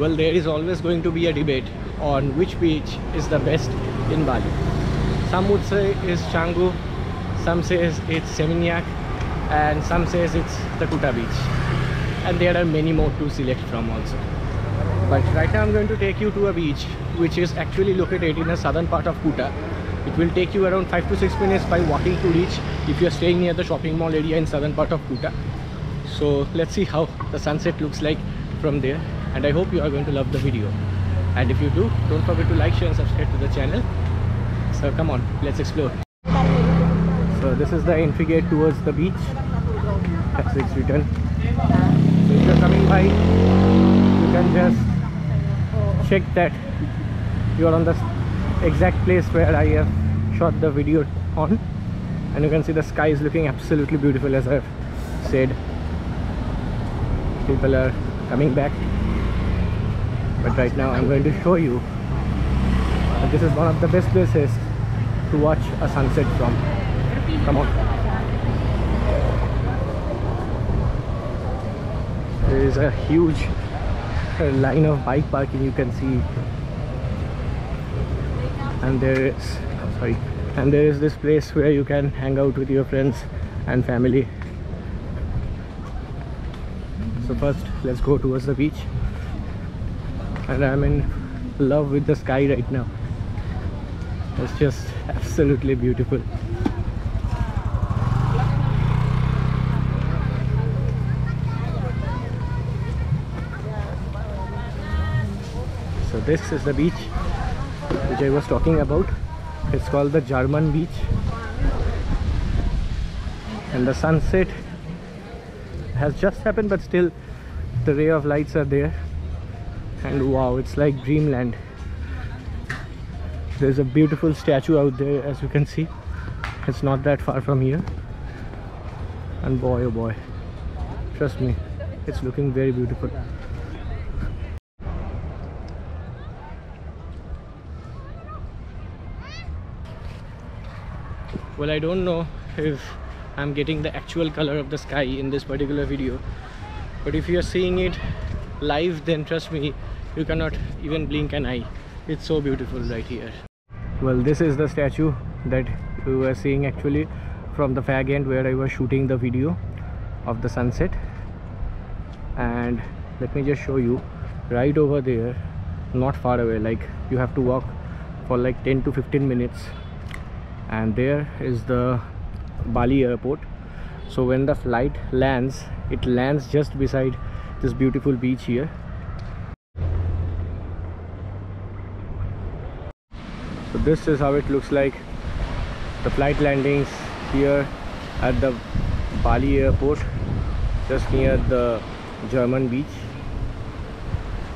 Well, there is always going to be a debate on which beach is the best in Bali. Some would say it's Canggu, some says it's Seminyak, and some says it's the Kuta beach. And there are many more to select from also. But right now I'm going to take you to a beach which is actually located in the southern part of Kuta. It will take you around 5 to 6 minutes by walking to reach if you're staying near the shopping mall area in southern part of Kuta. So let's see how the sunset looks like from there, and I hope you are going to love the video. And if you do, don't forget to like, share and subscribe to the channel. So come on, let's explore. So this is the entry gate towards the beach as it's written. So if you're coming by, you can just check that you are on the exact place where I have shot the video on, and you can see the sky is looking absolutely beautiful. As I've said, people are coming back, but right now I'm going to show you that this is one of the best places to watch a sunset from. Come on. There is a huge line of bike parking, you can see, and there is this place where you can hang out with your friends and family. So first let's go towards the beach, and I'm in love with the sky right now. It's just absolutely beautiful. So this is the beach which I was talking about. It's called the German beach, and the sunset has just happened, but still the ray of lights are there, and wow, it's like dreamland. There's a beautiful statue out there, as you can see. It's not that far from here, and boy oh boy, trust me, it's looking very beautiful. Well, I don't know if I'm getting the actual color of the sky in this particular video, but if you're seeing it live, then trust me, you cannot even blink an eye. It's so beautiful right here. Well, this is the statue that you were seeing actually from the fag end where I was shooting the video of the sunset. And let me just show you right over there, not far away, like you have to walk for like 10 to 15 minutes, and there is the Bali airport. So when the flight lands, it lands just beside this beautiful beach here. So this is how it looks like, the flight landings here at the Bali airport, just near the German beach.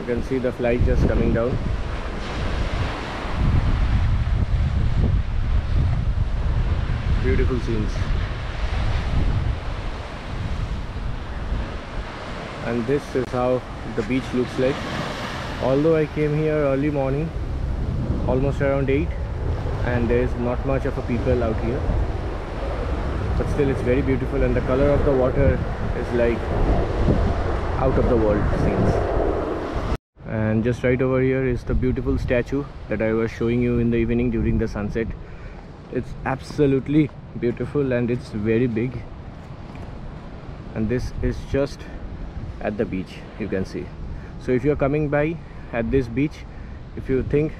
You can see the flight just coming down. Beautiful scenes. And this is how the beach looks like. Although I came here early morning, almost around 8, and there is not much of a people out here, but still it's very beautiful, and the color of the water is like out of the world scenes. And just right over here is the beautiful statue that I was showing you in the evening during the sunset. It's absolutely beautiful, and it's very big, and this is just at the beach, you can see. So if you're coming by at this beach, if you think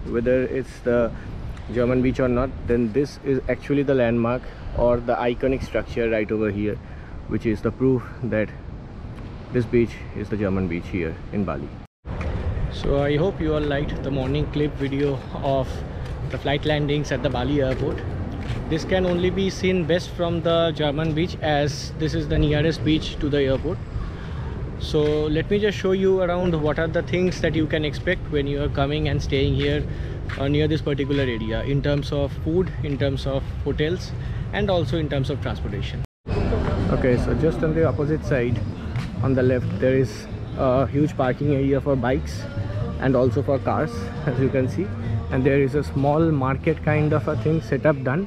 whether it's the German beach or not, then this is actually the landmark or the iconic structure right over here, which is the proof that this beach is the German beach here in Bali. So I hope you all liked the morning clip video of the flight landings at the Bali airport. This can only be seen best from the German beach, as this is the nearest beach to the airport. So let me just show you around what are the things that you can expect when you are coming and staying here near this particular area, in terms of food, in terms of hotels, and also in terms of transportation. Okay, so just on the opposite side on the left, there is a huge parking area for bikes and also for cars, as you can see, and there is a small market kind of a thing set up done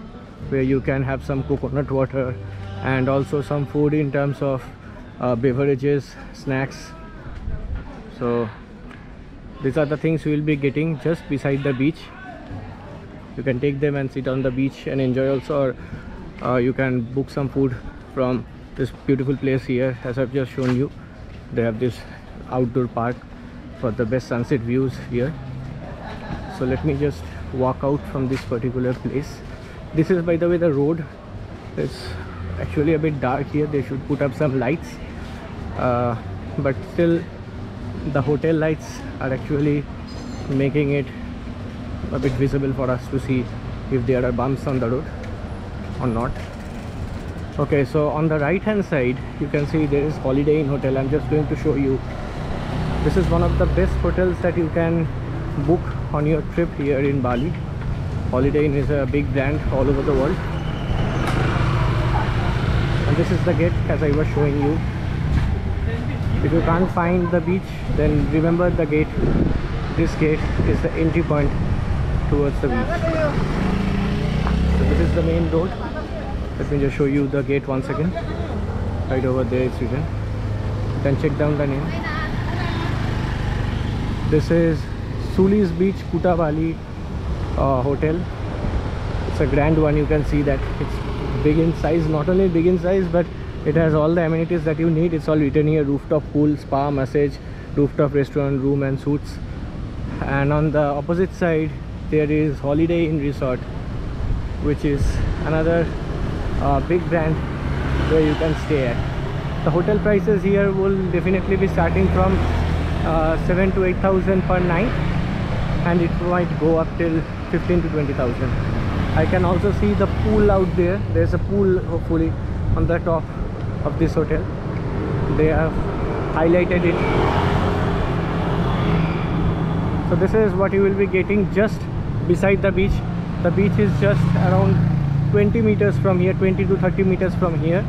where you can have some coconut water and also some food in terms of beverages, snacks. So These are the things you will be getting just beside the beach. You can take them and sit on the beach and enjoy also, or you can book some food from this beautiful place here. As I've just shown you, they have this outdoor park for the best sunset views here. So let me just walk out from this particular place. This is, by the way, the road. It's actually a bit dark here. They should put up some lights, but still the hotel lights are actually making it a bit visible for us to see if there are bumps on the road or not. Okay, so on the right hand side you can see there is Holiday Inn Hotel. I'm just going to show you. This is one of the best hotels that you can book on your trip here in Bali. Holiday Inn is a big brand all over the world. And this is the gate, as I was showing you. If you can't find the beach, then remember the gate. This gate is the entry point towards the beach. So this is the main road. Let me just show you the gate once again. Right over there it's written. You can check down the name. This is Sulis Beach Kuta Bali Hotel. It's a grand one. You can see that it's big in size. Not only big in size, but it has all the amenities that you need. It's all written here: rooftop pool, spa, massage, rooftop restaurant, room and suites. And on the opposite side there is Holiday Inn Resort, which is another big brand where you can stay at. The hotel prices here will definitely be starting from 7,000 to 8,000 per night, and it might go up till 15,000 to 20,000. I can also see the pool out there. There's a pool hopefully on the top of this hotel. They have highlighted it. So this is what you will be getting just beside the beach. The beach is just around 20 meters from here, 20 to 30 meters from here.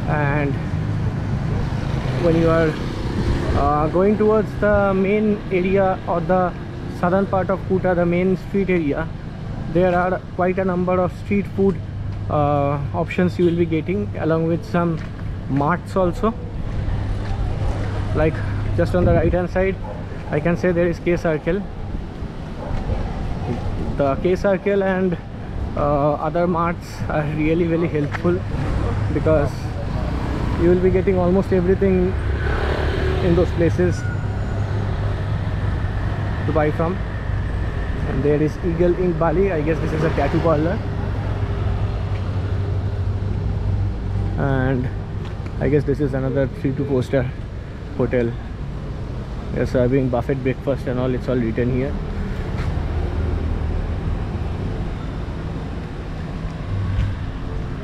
And when you are going towards the main area or the southern part of Kuta, the main street area, there are quite a number of street food options you will be getting, along with some marts also. Like just on the right hand side, I can say there is K Circle. The K Circle and other marts are really very helpful, because you will be getting almost everything in those places to buy from. And there is Eagle Ink Bali. I guess this is a tattoo parlor. And I guess this is another 3 to 4 star hotel. They're serving buffet breakfast and all. It's all written here.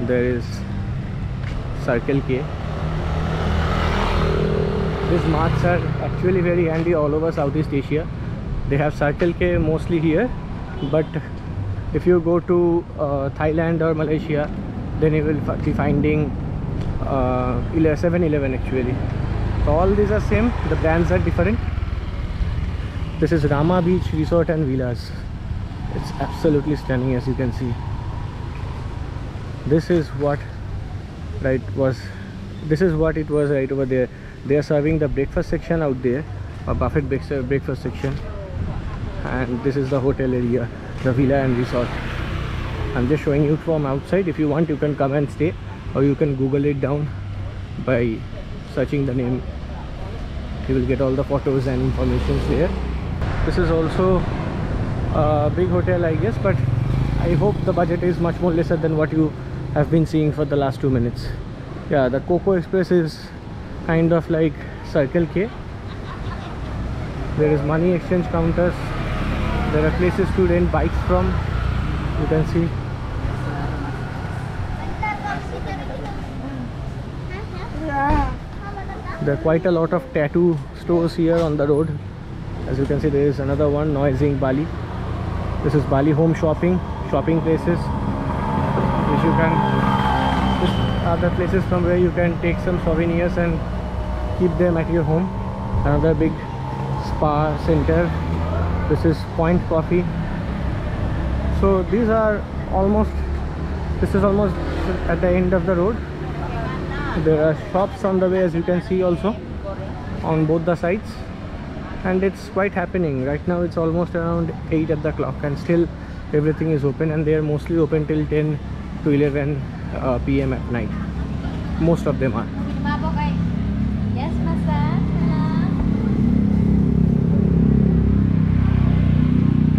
There is Circle K. These marts are actually very handy all over Southeast Asia. They have Circle K mostly here, but if you go to Thailand or Malaysia, then you will be finding 7-Eleven actually. So all these are same, the brands are different. This is Rama Beach Resort and Villas. It's absolutely stunning, as you can see. This is what it was right over there. They are serving the breakfast section out there, a buffet breakfast section. And this is the hotel area, the villa and resort. I'm just showing you from outside. If you want, you can come and stay, or you can Google it down by searching the name. You will get all the photos and information there. This is also a big hotel, I guess, but I hope the budget is much more lesser than what you have been seeing for the last 2 minutes. Yeah, the Coco Express is kind of like Circle K. There is money exchange counters. There are places to rent bikes from. You can see. There are quite a lot of tattoo stores here on the road. As you can see, there is another one, Noising Bali. This is Bali Home shopping places, which you can. These are the places from where you can take some souvenirs and keep them at your home. Another big spa center. This is Point Coffee. So these are almost. This is almost at the end of the road. There are shops on the way, as you can see also, on both the sides. and it's quite happening. Right now it's almost around 8 at the clock and still everything is open, and they are mostly open till 10 to 11 p.m. at night. Most of them are. Yes, Masa.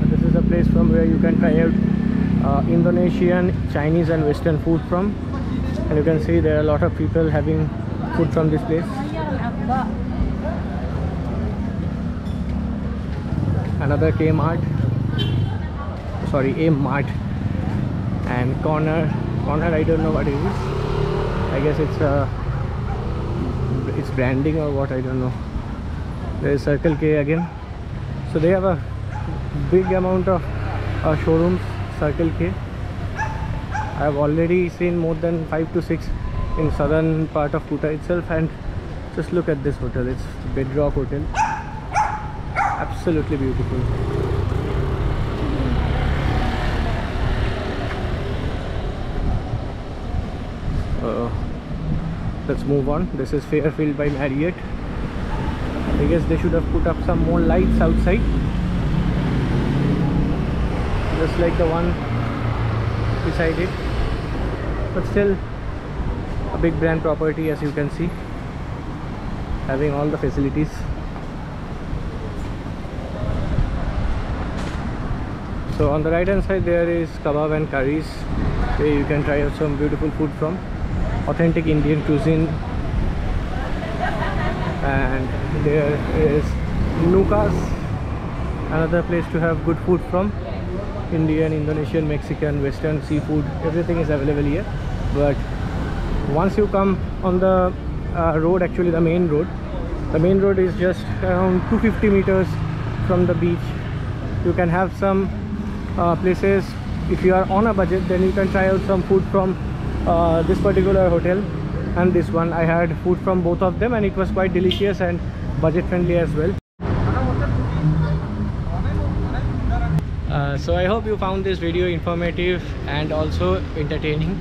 This is a place from where you can try out Indonesian, Chinese and Western food from, and you can see there are a lot of people having food from this place. Another Kmart, sorry, A Mart, and corner I don't know what it is. I guess it's branding or what, I don't know. There is Circle K again. So they have a big amount of showrooms, Circle K. I have already seen more than 5 to 6 in southern part of Kuta itself, and just look at this hotel. It's Bedrock Hotel. Absolutely beautiful. Let's move on. This is Fairfield by Marriott. I guess they should have put up some more lights outside, just like the one beside it, but still a big brand property, as you can see, having all the facilities. So on the right hand side there is kebab and curries, where you can try out some beautiful food from authentic Indian cuisine. And there is Nukas, another place to have good food from. Indian, Indonesian, Mexican, Western, seafood, everything is available here. But once you come on the road, actually the main road is just around 250 meters from the beach. You can have some places. If you are on a budget, then you can try out some food from this particular hotel and this one. I had food from both of them and it was quite delicious and budget friendly as well. So I hope you found this video informative and also entertaining.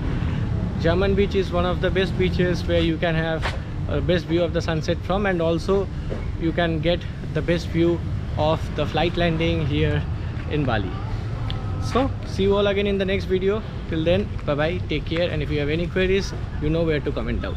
German Beach is one of the best beaches where you can have a best view of the sunset from, and also you can get the best view of the flight landing here in Bali. So see you all again in the next video. Till then, bye bye, take care, and if you have any queries, you know where to comment down.